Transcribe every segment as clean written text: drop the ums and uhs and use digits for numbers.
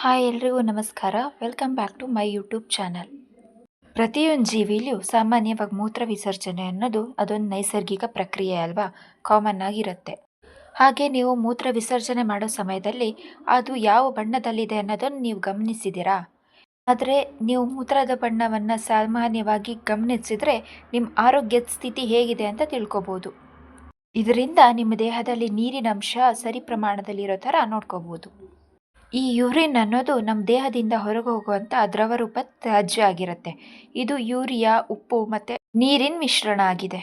Hi ಎಲ್ರಿಗೂ ನಮಸ್ಕಾರ. Welcome back to my YouTube channel. ಪ್ರತಿಯೊಂದು ಜೀವಿಲಿಯೂ ಸಾಮಾನ್ಯವಾಗಿ ಮೂತ್ರ ವಿಸರ್ಜನೆ ಅನ್ನೋದು ಅದೊಂದು ನೈಸರ್ಗಿಕ ಪ್ರಕ್ರಿಯೆ ಅಲ್ವಾ, ಕಾಮನ್ ಆಗಿರುತ್ತೆ. ಹಾಗೆ ನೀವು ಮೂತ್ರ ವಿಸರ್ಜನೆ ಮಾಡೋ ಸಮಯದಲ್ಲಿ ಅದು ಯಾವ ಬಣ್ಣದಲ್ಲಿದೆ ಅನ್ನೋದನ್ನು ನೀವು ಗಮನಿಸಿದ್ದೀರಾ? ಆದರೆ ನೀವು ಮೂತ್ರದ ಬಣ್ಣವನ್ನು ಸಾಮಾನ್ಯವಾಗಿ ಗಮನಿಸಿದರೆ ನಿಮ್ಮ ಆರೋಗ್ಯದ ಸ್ಥಿತಿ ಹೇಗಿದೆ ಅಂತ ತಿಳ್ಕೊಬೋದು. ಇದರಿಂದ ನಿಮ್ಮ ದೇಹದಲ್ಲಿ ನೀರಿನ ಅಂಶ ಸರಿ ಪ್ರಮಾಣದಲ್ಲಿರೋ ಥರ ನೋಡ್ಕೋಬೋದು. ಈ ಯೂರಿನ್ ಅನ್ನೋದು ನಮ್ಮ ದೇಹದಿಂದ ಹೊರಗೆ ಹೋಗುವಂಥ ದ್ರವ ರೂಪ ತ್ಯಾಜ್ಯ ಆಗಿರುತ್ತೆ. ಇದು ಯೂರಿಯಾ, ಉಪ್ಪು ಮತ್ತು ನೀರಿನ ಮಿಶ್ರಣ ಆಗಿದೆ.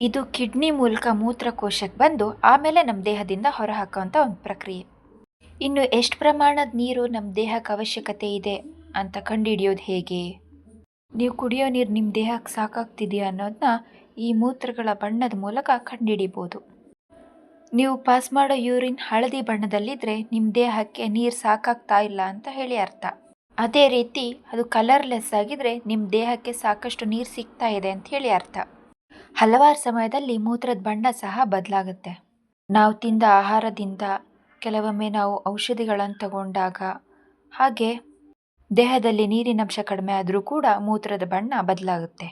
ಇದು ಕಿಡ್ನಿ ಮೂಲಕ ಮೂತ್ರಕೋಶಕ್ಕೆ ಬಂದು ಆಮೇಲೆ ನಮ್ಮ ದೇಹದಿಂದ ಹೊರಹಾಕುವಂಥ ಒಂದು ಪ್ರಕ್ರಿಯೆ. ಇನ್ನು ಎಷ್ಟು ಪ್ರಮಾಣದ ನೀರು ನಮ್ಮ ದೇಹಕ್ಕೆ ಅವಶ್ಯಕತೆ ಇದೆ ಅಂತ ಕಂಡುಹಿಡಿಯೋದು ಹೇಗೆ? ನೀವು ಕುಡಿಯೋ ನೀರು ನಿಮ್ಮ ದೇಹಕ್ಕೆ ಸಾಕಾಗ್ತಿದೆಯಾ ಅನ್ನೋದನ್ನ ಈ ಮೂತ್ರಗಳ ಬಣ್ಣದ ಮೂಲಕ ಕಂಡುಹಿಡಿಬೋದು. ನೀವು ಪಾಸ್ ಮಾಡೋ ಯೂರಿನ್ ಹಳದಿ ಬಣ್ಣದಲ್ಲಿದ್ದರೆ ನಿಮ್ಮ ದೇಹಕ್ಕೆ ನೀರು ಸಾಕಾಗ್ತಾ ಇಲ್ಲ ಅಂತ ಹೇಳಿ ಅರ್ಥ. ಅದೇ ರೀತಿ ಅದು ಕಲರ್ಲೆಸ್ ಆಗಿದ್ರೆ ನಿಮ್ಮ ದೇಹಕ್ಕೆ ಸಾಕಷ್ಟು ನೀರು ಸಿಗ್ತಾ ಇದೆ ಅಂತ ಹೇಳಿ ಅರ್ಥ. ಹಲವಾರು ಸಮಯದಲ್ಲಿ ಮೂತ್ರದ ಬಣ್ಣ ಸಹ ಬದಲಾಗುತ್ತೆ. ನಾವು ತಿಂದ ಆಹಾರದಿಂದ, ಕೆಲವೊಮ್ಮೆ ನಾವು ಔಷಧಿಗಳನ್ನು ತಗೊಂಡಾಗ, ಹಾಗೆ ದೇಹದಲ್ಲಿ ನೀರಿನಂಶ ಕಡಿಮೆ ಆದರೂ ಕೂಡ ಮೂತ್ರದ ಬಣ್ಣ ಬದಲಾಗುತ್ತೆ.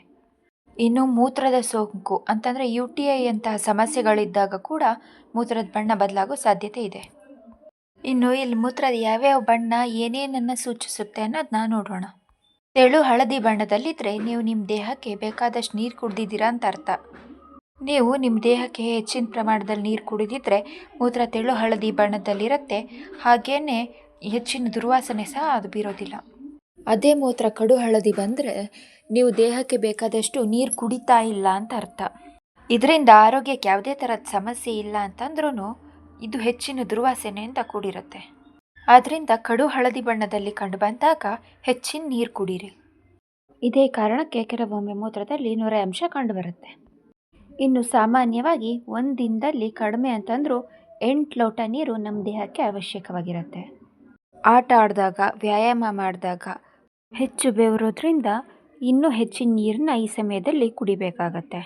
ಇನ್ನು ಮೂತ್ರದ ಸೋಂಕು ಅಂತಂದರೆ UTI ಅಂತಹ ಸಮಸ್ಯೆಗಳಿದ್ದಾಗ ಕೂಡ ಮೂತ್ರದ ಬಣ್ಣ ಬದಲಾಗೋ ಸಾಧ್ಯತೆ ಇದೆ. ಇನ್ನು ಇಲ್ಲಿ ಮೂತ್ರದ ಯಾವ್ಯಾವ ಬಣ್ಣ ಏನೇನನ್ನು ಸೂಚಿಸುತ್ತೆ ಅನ್ನೋದನ್ನ ನೋಡೋಣ. ತೆಳು ಹಳದಿ ಬಣ್ಣದಲ್ಲಿದ್ದರೆ ನೀವು ನಿಮ್ಮ ದೇಹಕ್ಕೆ ಬೇಕಾದಷ್ಟು ನೀರು ಕುಡಿದಿದ್ದೀರಾ ಅಂತ ಅರ್ಥ. ನೀವು ನಿಮ್ಮ ದೇಹಕ್ಕೆ ಹೆಚ್ಚಿನ ಪ್ರಮಾಣದಲ್ಲಿ ನೀರು ಕುಡಿದಿದ್ರೆ ಮೂತ್ರ ತೆಳು ಹಳದಿ ಬಣ್ಣದಲ್ಲಿರುತ್ತೆ. ಹಾಗೇನೆ ಹೆಚ್ಚಿನ ದುರ್ವಾಸನೆ ಸಹ ಅದು ಬೀರೋದಿಲ್ಲ. ಅದೇ ಮೂತ್ರ ಕಡು ಹಳದಿ ಬಂದರೆ ನೀವು ದೇಹಕ್ಕೆ ಬೇಕಾದಷ್ಟು ನೀರು ಕುಡಿತಾ ಇಲ್ಲ ಅಂತ ಅರ್ಥ. ಇದರಿಂದ ಆರೋಗ್ಯಕ್ಕೆ ಯಾವುದೇ ಥರದ ಸಮಸ್ಯೆ ಇಲ್ಲ ಅಂತಂದ್ರೂ ಇದು ಹೆಚ್ಚಿನ ದುರ್ವಾಸನೆಯಿಂದ ಕೂಡಿರುತ್ತೆ. ಆದ್ದರಿಂದ ಕಡು ಹಳದಿ ಬಣ್ಣದಲ್ಲಿ ಕಂಡು ಬಂದಾಗ ಹೆಚ್ಚಿನ ನೀರು ಕುಡೀರಿ. ಇದೇ ಕಾರಣಕ್ಕೆ ಕೆಲವೊಮ್ಮೆ ಮೂತ್ರದಲ್ಲಿ ನೊರೆ ಅಂಶ ಕಂಡುಬರುತ್ತೆ. ಇನ್ನು ಸಾಮಾನ್ಯವಾಗಿ ಒಂದು ದಿನದಲ್ಲಿ ಕಡಿಮೆ ಅಂತಂದರೂ 8 ಲೋಟ ನೀರು ನಮ್ಮ ದೇಹಕ್ಕೆ ಅವಶ್ಯಕವಾಗಿರುತ್ತೆ. ಆಟ ಆಡಿದಾಗ, ವ್ಯಾಯಾಮ ಮಾಡಿದಾಗ ಹೆಚ್ಚು ಬೆವರೋದ್ರಿಂದ ಇನ್ನೂ ಹೆಚ್ಚಿನ ನೀರನ್ನ ಈ ಸಮಯದಲ್ಲಿ ಕುಡಿಬೇಕಾಗತ್ತೆ.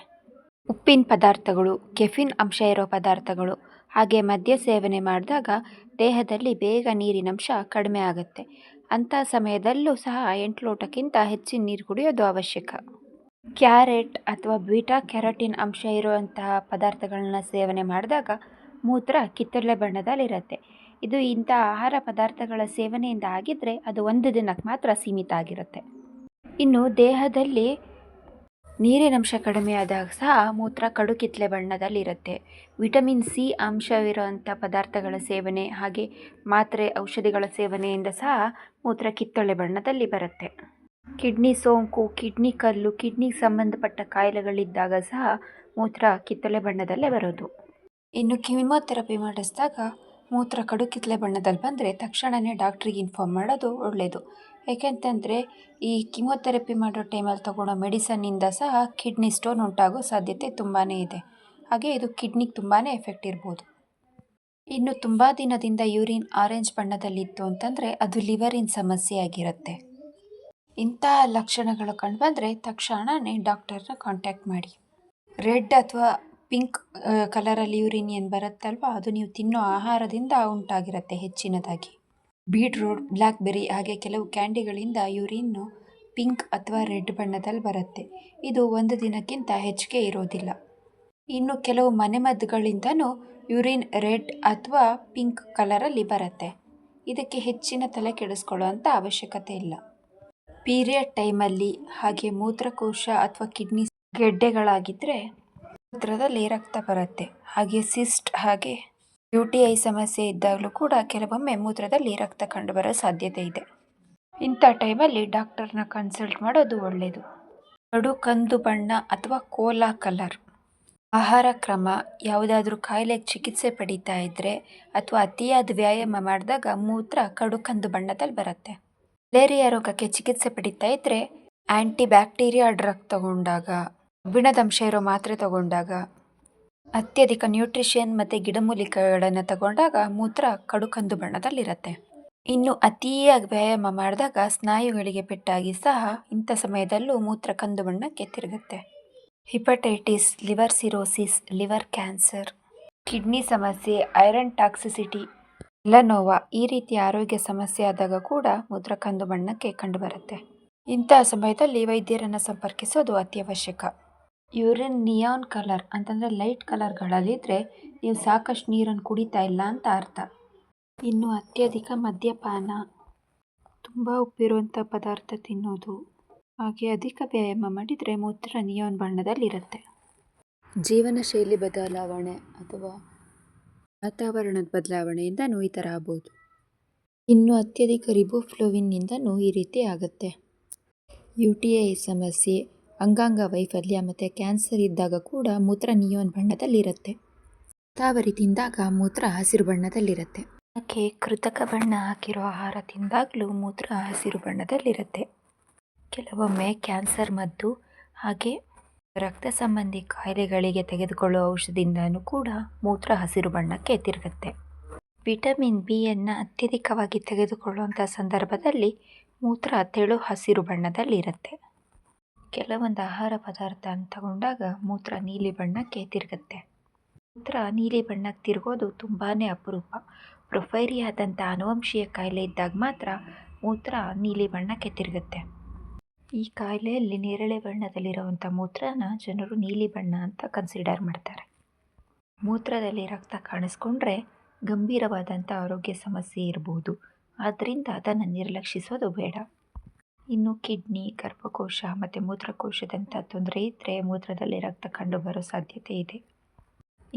ಉಪ್ಪಿನ ಪದಾರ್ಥಗಳು, ಕೆಫಿನ್ ಅಂಶ ಇರೋ ಪದಾರ್ಥಗಳು, ಹಾಗೆ ಮದ್ಯ ಸೇವನೆ ಮಾಡಿದಾಗ ದೇಹದಲ್ಲಿ ಬೇಗ ನೀರಿನಂಶ ಕಡಿಮೆ ಆಗುತ್ತೆ. ಅಂಥ ಸಮಯದಲ್ಲೂ ಸಹ 8 ಲೋಟಕ್ಕಿಂತ ಹೆಚ್ಚಿನ ನೀರು ಕುಡಿಯೋದು ಅವಶ್ಯಕ. ಕ್ಯಾರೆಟ್ ಅಥವಾ ಬೀಟಾ ಕ್ಯಾರೋಟಿನ್ ಅಂಶ ಇರುವಂತಹ ಪದಾರ್ಥಗಳನ್ನ ಸೇವನೆ ಮಾಡಿದಾಗ ಮೂತ್ರ ಕಿತ್ತಳೆ ಬಣ್ಣದಲ್ಲಿರುತ್ತೆ. ಇದು ಇಂಥ ಆಹಾರ ಪದಾರ್ಥಗಳ ಸೇವನೆಯಿಂದ ಆಗಿದ್ದರೆ ಅದು ಒಂದು ದಿನಕ್ಕೆ ಮಾತ್ರ ಸೀಮಿತ ಆಗಿರುತ್ತೆ. ಇನ್ನು ದೇಹದಲ್ಲಿ ನೀರಿನಂಶ ಕಡಿಮೆ ಆದಾಗ ಸಹ ಮೂತ್ರ ಕಡು ಕಿತ್ತಳೆ ಬಣ್ಣದಲ್ಲಿರುತ್ತೆ. ವಿಟಮಿನ್ C ಅಂಶವಿರುವಂಥ ಪದಾರ್ಥಗಳ ಸೇವನೆ, ಹಾಗೆ ಮಾತ್ರೆ ಔಷಧಿಗಳ ಸೇವನೆಯಿಂದ ಸಹ ಮೂತ್ರ ಕಿತ್ತಳೆ ಬಣ್ಣದಲ್ಲಿ ಬರುತ್ತೆ. ಕಿಡ್ನಿ ಸೋಂಕು, ಕಿಡ್ನಿ ಕಲ್ಲು, ಕಿಡ್ನಿಗೆ ಸಂಬಂಧಪಟ್ಟ ಕಾಯಿಲೆಗಳಿದ್ದಾಗ ಸಹ ಮೂತ್ರ ಕಿತ್ತಳೆ ಬಣ್ಣದಲ್ಲೇ ಬರೋದು. ಇನ್ನು ಕೀಮೋಥೆರಪಿ ಮಾಡಿಸಿದಾಗ ಮೂತ್ರ ಕಡು ಕಿತ್ತಳೆ ಬಣ್ಣದಲ್ಲಿ ಬಂದರೆ ತಕ್ಷಣವೇ ಡಾಕ್ಟ್ರಿಗೆ ಇನ್ಫಾರ್ಮ್ ಮಾಡೋದು ಒಳ್ಳೆಯದು. ಏಕೆಂತಂದರೆ ಈ ಕೀಮೋಥೆರಪಿ ಮಾಡೋ ಟೈಮಲ್ಲಿ ತಗೊಳ್ಳೋ ಮೆಡಿಸನ್ನಿಂದ ಸಹ ಕಿಡ್ನಿ ಸ್ಟೋನ್ ಉಂಟಾಗೋ ಸಾಧ್ಯತೆ ತುಂಬಾ ಇದೆ. ಹಾಗೆ ಇದು ಕಿಡ್ನಿಗೆ ತುಂಬಾ ಎಫೆಕ್ಟ್ ಇರ್ಬೋದು. ಇನ್ನು ತುಂಬ ದಿನದಿಂದ ಯೂರಿನ್ ಆರೆಂಜ್ ಬಣ್ಣದಲ್ಲಿತ್ತು ಅಂತಂದರೆ ಅದು ಲಿವರಿನ ಸಮಸ್ಯೆ ಆಗಿರುತ್ತೆ. ಇಂತಹ ಲಕ್ಷಣಗಳು ಕಂಡುಬಂದರೆ ತಕ್ಷಣವೇ ಡಾಕ್ಟರ್ನ ಕಾಂಟ್ಯಾಕ್ಟ್ ಮಾಡಿ. ರೆಡ್ ಅಥವಾ ಪಿಂಕ್ ಕಲರಲ್ಲಿ ಯೂರಿನ್ ಏನು ಬರುತ್ತಲ್ವ, ಅದು ನೀವು ತಿನ್ನೋ ಆಹಾರದಿಂದ ಉಂಟಾಗಿರುತ್ತೆ ಹೆಚ್ಚಿನದಾಗಿ. ಬೀಟ್ರೂಟ್, ಬ್ಲ್ಯಾಕ್ಬೆರಿ ಹಾಗೆ ಕೆಲವು ಕ್ಯಾಂಡಿಗಳಿಂದ ಯೂರಿನ್ನು ಪಿಂಕ್ ಅಥವಾ ರೆಡ್ ಬಣ್ಣದಲ್ಲಿ ಬರುತ್ತೆ. ಇದು ಒಂದು ದಿನಕ್ಕಿಂತ ಹೆಚ್ಚಿಗೆ ಇರೋದಿಲ್ಲ. ಇನ್ನು ಕೆಲವು ಮನೆಮದ್ದುಗಳಿಂದನೂ ಯೂರಿನ್ ರೆಡ್ ಅಥವಾ ಪಿಂಕ್ ಕಲರಲ್ಲಿ ಬರುತ್ತೆ. ಇದಕ್ಕೆ ಹೆಚ್ಚಿನ ತಲೆ ಕೆಡಿಸ್ಕೊಳ್ಳುವಂಥ ಅವಶ್ಯಕತೆ ಇಲ್ಲ. ಪೀರಿಯಡ್ ಟೈಮಲ್ಲಿ ಹಾಗೆ ಮೂತ್ರಕೋಶ ಅಥವಾ ಕಿಡ್ನಿ ಗೆಡ್ಡೆಗಳಾಗಿದ್ದರೆ ಮೂತ್ರದಲ್ಲಿ ರಕ್ತ ಬರುತ್ತೆ. ಹಾಗೆ ಸಿಸ್ಟ್ ಹಾಗೆ UTI ಸಮಸ್ಯೆ ಇದ್ದಾಗಲೂ ಕೂಡ ಕೆಲವೊಮ್ಮೆ ಮೂತ್ರದಲ್ಲಿ ರಕ್ತ ಕಂಡುಬರೋ ಸಾಧ್ಯತೆ ಇದೆ. ಇಂಥ ಟೈಮಲ್ಲಿ ಡಾಕ್ಟರ್ನ ಕನ್ಸಲ್ಟ್ ಮಾಡೋದು ಒಳ್ಳೆಯದು. ಕಡು ಕಂದು ಬಣ್ಣ ಅಥವಾ ಕೋಲಾ ಕಲರ್ ಆಹಾರ ಕ್ರಮ, ಯಾವುದಾದ್ರೂ ಕಾಯಿಲೆಗೆ ಚಿಕಿತ್ಸೆ ಪಡೀತಾ ಇದ್ದರೆ ಅಥವಾ ಅತಿಯಾದ ವ್ಯಾಯಾಮ ಮಾಡಿದಾಗ ಮೂತ್ರ ಕಡು ಕಂದು ಬಣ್ಣದಲ್ಲಿ ಬರುತ್ತೆ. ಮಲೇರಿಯಾ ರೋಗಕ್ಕೆ ಚಿಕಿತ್ಸೆ ಪಡೀತಾ ಇದ್ದರೆ ಆ್ಯಂಟಿ ಬ್ಯಾಕ್ಟೀರಿಯಾ ಡ್ರಗ್ ತಗೊಂಡಾಗ, ಕಬ್ಬಿಣದಂಶ ಇರೋ ಮಾತ್ರೆ ತಗೊಂಡಾಗ, ಅತ್ಯಧಿಕ ನ್ಯೂಟ್ರಿಷನ್ ಮತ್ತು ಗಿಡಮೂಲಿಕೆಗಳನ್ನು ತಗೊಂಡಾಗ ಮೂತ್ರ ಕಡು ಕಂದು ಬಣ್ಣದಲ್ಲಿರುತ್ತೆ. ಇನ್ನು ಅತಿಯಾಗಿ ವ್ಯಾಯಾಮ ಮಾಡಿದಾಗ ಸ್ನಾಯುಗಳಿಗೆ ಪೆಟ್ಟಾಗಿ ಸಹ ಇಂಥ ಸಮಯದಲ್ಲೂ ಮೂತ್ರ ಕಂದು ಬಣ್ಣಕ್ಕೆ ತಿರುಗುತ್ತೆ. Hepatitis, liver cirrhosis, liver cancer, kidney ಸಮಸ್ಯೆ, ಐರನ್ ಟಾಕ್ಸಿಸಿಟಿ ಮೆಲನೋವಾ ಈ ರೀತಿಯ ಆರೋಗ್ಯ ಸಮಸ್ಯೆ ಆದಾಗ ಕೂಡ ಮೂತ್ರ ಕಂದು ಬಣ್ಣಕ್ಕೆ ಕಂಡುಬರುತ್ತೆ. ಇಂತಹ ಸಮಯದಲ್ಲಿ ವೈದ್ಯರನ್ನು ಸಂಪರ್ಕಿಸೋದು ಅತ್ಯವಶ್ಯಕ. ಯೂರಿನ್ ನಿಯಾನ್ ಕಲರ್ ಅಂತಂದರೆ ಲೈಟ್ ಕಲರ್ಗಳಲ್ಲಿದ್ದರೆ ನೀವು ಸಾಕಷ್ಟು ನೀರನ್ನು ಕುಡಿತಾ ಇಲ್ಲ ಅಂತ ಅರ್ಥ. ಇನ್ನು ಅತ್ಯಧಿಕ ಮದ್ಯಪಾನ, ತುಂಬ ಉಪ್ಪಿರುವಂಥ ಪದಾರ್ಥ ತಿನ್ನೋದು, ಹಾಗೆ ಅಧಿಕ ವ್ಯಾಯಾಮ ಮಾಡಿದರೆ ಮೂತ್ರ ನಿಯಾನ್ ಬಣ್ಣದಲ್ಲಿರುತ್ತೆ. ಜೀವನ ಶೈಲಿ ಬದಲಾವಣೆ ಅಥವಾ ವಾತಾವರಣದ ಬದಲಾವಣೆಯಿಂದನೂ ಈ ಥರ ಆಗ್ಬೋದು. ಇನ್ನು ಅತ್ಯಧಿಕ ರಿಬೋಫ್ಲೋವಿನ್ನಿಂದನೂ ಈ ರೀತಿ ಆಗುತ್ತೆ. UTI ಸಮಸ್ಯೆ, ಅಂಗಾಂಗ ವೈಫಲ್ಯ ಮತ್ತು ಕ್ಯಾನ್ಸರ್ ಇದ್ದಾಗ ಕೂಡ ಮೂತ್ರ ನಿಯಾನ್ ಬಣ್ಣದಲ್ಲಿರುತ್ತೆ. ಶತಾವರಿ ತಿಂದಾಗ ಮೂತ್ರ ಹಸಿರು ಬಣ್ಣದಲ್ಲಿರುತ್ತೆ. ಯಾಕೆ ಕೃತಕ ಬಣ್ಣ ಹಾಕಿರೋ ಆಹಾರ ತಿಂದಾಗಲೂ ಮೂತ್ರ ಹಸಿರು ಬಣ್ಣದಲ್ಲಿರುತ್ತೆ. ಕೆಲವೊಮ್ಮೆ ಕ್ಯಾನ್ಸರ್ ಮದ್ದು ಹಾಗೆ ರಕ್ತ ಸಂಬಂಧಿ ಕಾಯಿಲೆಗಳಿಗೆ ತೆಗೆದುಕೊಳ್ಳುವ ಔಷಧಿಯಿಂದನೂ ಕೂಡ ಮೂತ್ರ ಹಸಿರು ಬಣ್ಣಕ್ಕೆ ತಿರುಗುತ್ತೆ. ವಿಟಮಿನ್ ಬಿಯನ್ನು ಅತ್ಯಧಿಕವಾಗಿ ತೆಗೆದುಕೊಳ್ಳುವಂಥ ಸಂದರ್ಭದಲ್ಲಿ ಮೂತ್ರ ತೆಳು ಹಸಿರು ಬಣ್ಣದಲ್ಲಿರುತ್ತೆ. ಕೆಲವೊಂದು ಆಹಾರ ಪದಾರ್ಥ ತಗೊಂಡಾಗ ಮೂತ್ರ ನೀಲಿ ಬಣ್ಣಕ್ಕೆ ತಿರುಗುತ್ತೆ. ಮೂತ್ರ ನೀಲಿ ಬಣ್ಣಕ್ಕೆ ತಿರುಗೋದು ತುಂಬಾ ಅಪರೂಪ. ಪ್ರೊಫೈರಿಯಾದಂಥ ಅನುವಂಶೀಯ ಕಾಯಿಲೆ ಇದ್ದಾಗ ಮಾತ್ರ ಮೂತ್ರ ನೀಲಿ ಬಣ್ಣಕ್ಕೆ ತಿರುಗುತ್ತೆ. ಈ ಕಾಯಿಲೆಯಲ್ಲಿ ನೇರಳೆ ಬಣ್ಣದಲ್ಲಿರುವಂಥ ಮೂತ್ರನ ಜನರು ನೀಲಿ ಬಣ್ಣ ಅಂತ ಕನ್ಸಿಡರ್ ಮಾಡ್ತಾರೆ. ಮೂತ್ರದಲ್ಲಿ ರಕ್ತ ಕಾಣಿಸ್ಕೊಂಡ್ರೆ ಗಂಭೀರವಾದಂಥ ಆರೋಗ್ಯ ಸಮಸ್ಯೆ ಇರ್ಬೋದು. ಆದ್ದರಿಂದ ಅದನ್ನು ನಿರ್ಲಕ್ಷಿಸೋದು ಬೇಡ. ಇನ್ನು ಕಿಡ್ನಿ, ಗರ್ಭಕೋಶ ಮತ್ತು ಮೂತ್ರಕೋಶದಂಥ ತೊಂದರೆ ಇದ್ದರೆ ಮೂತ್ರದಲ್ಲಿ ರಕ್ತ ಕಂಡುಬರೋ ಸಾಧ್ಯತೆ ಇದೆ.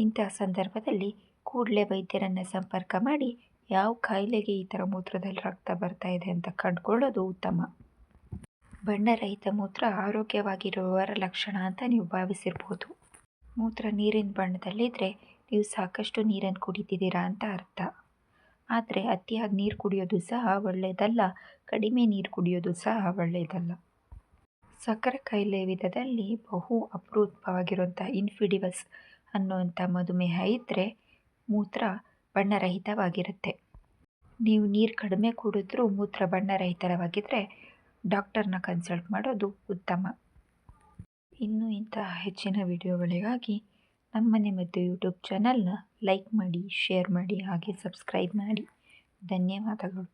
ಇಂತಹ ಸಂದರ್ಭದಲ್ಲಿ ಕೂಡಲೇ ವೈದ್ಯರನ್ನು ಸಂಪರ್ಕ ಮಾಡಿ ಯಾವ ಕಾಯಿಲೆಗೆ ಈ ಥರ ಮೂತ್ರದಲ್ಲಿ ರಕ್ತ ಬರ್ತಾ ಇದೆ ಅಂತ ಕಂಡುಕೊಳ್ಳೋದು ಉತ್ತಮ. ಬಣ್ಣರಹಿತ ಮೂತ್ರ ಆರೋಗ್ಯವಾಗಿರುವವರ ಲಕ್ಷಣ ಅಂತ ನೀವು ಭಾವಿಸಿರ್ಬೋದು. ಮೂತ್ರ ನೀರಿನ ಬಣ್ಣದಲ್ಲಿದ್ದರೆ ನೀವು ಸಾಕಷ್ಟು ನೀರನ್ನು ಕುಡಿತಿದ್ದೀರಾ ಅಂತ ಅರ್ಥ. ಆದರೆ ಅತಿಯಾಗಿ ನೀರು ಕುಡಿಯೋದು ಸಹ ಒಳ್ಳೆಯದಲ್ಲ, ಕಡಿಮೆ ನೀರು ಕುಡಿಯೋದು ಸಹ ಒಳ್ಳೆಯದಲ್ಲ. ಸಕ್ಕರೆ ಕಾಯಿಲೆ ವಿಧದಲ್ಲಿ ಬಹು ಅಪರೂಪವಾಗಿರುವಂಥ ಇನ್ಫಿಡಿವಸ್ ಅನ್ನುವಂಥ ಮಧುಮೇಹ ಇದ್ದರೆ ಮೂತ್ರ ಬಣ್ಣರಹಿತವಾಗಿರುತ್ತೆ. ನೀವು ನೀರು ಕಡಿಮೆ ಕುಡಿದ್ರೂ ಮೂತ್ರ ಬಣ್ಣರಹಿತವಾಗಿದ್ದರೆ ಡಾಕ್ಟರ್ನ ಕನ್ಸಲ್ಟ್ ಮಾಡೋದು ಉತ್ತಮ. ಇನ್ನು ಇಂತಹ ಹೆಚ್ಚಿನ ವಿಡಿಯೋಗಳಿಗಾಗಿ ನಮ್ಮನೆ ಮದ್ದು ಯೂಟ್ಯೂಬ್ ಚಾನಲ್ನ ಲೈಕ್ ಮಾಡಿ, ಶೇರ್ ಮಾಡಿ, ಹಾಗೆ ಸಬ್ಸ್ಕ್ರೈಬ್ ಮಾಡಿ. ಧನ್ಯವಾದಗಳು.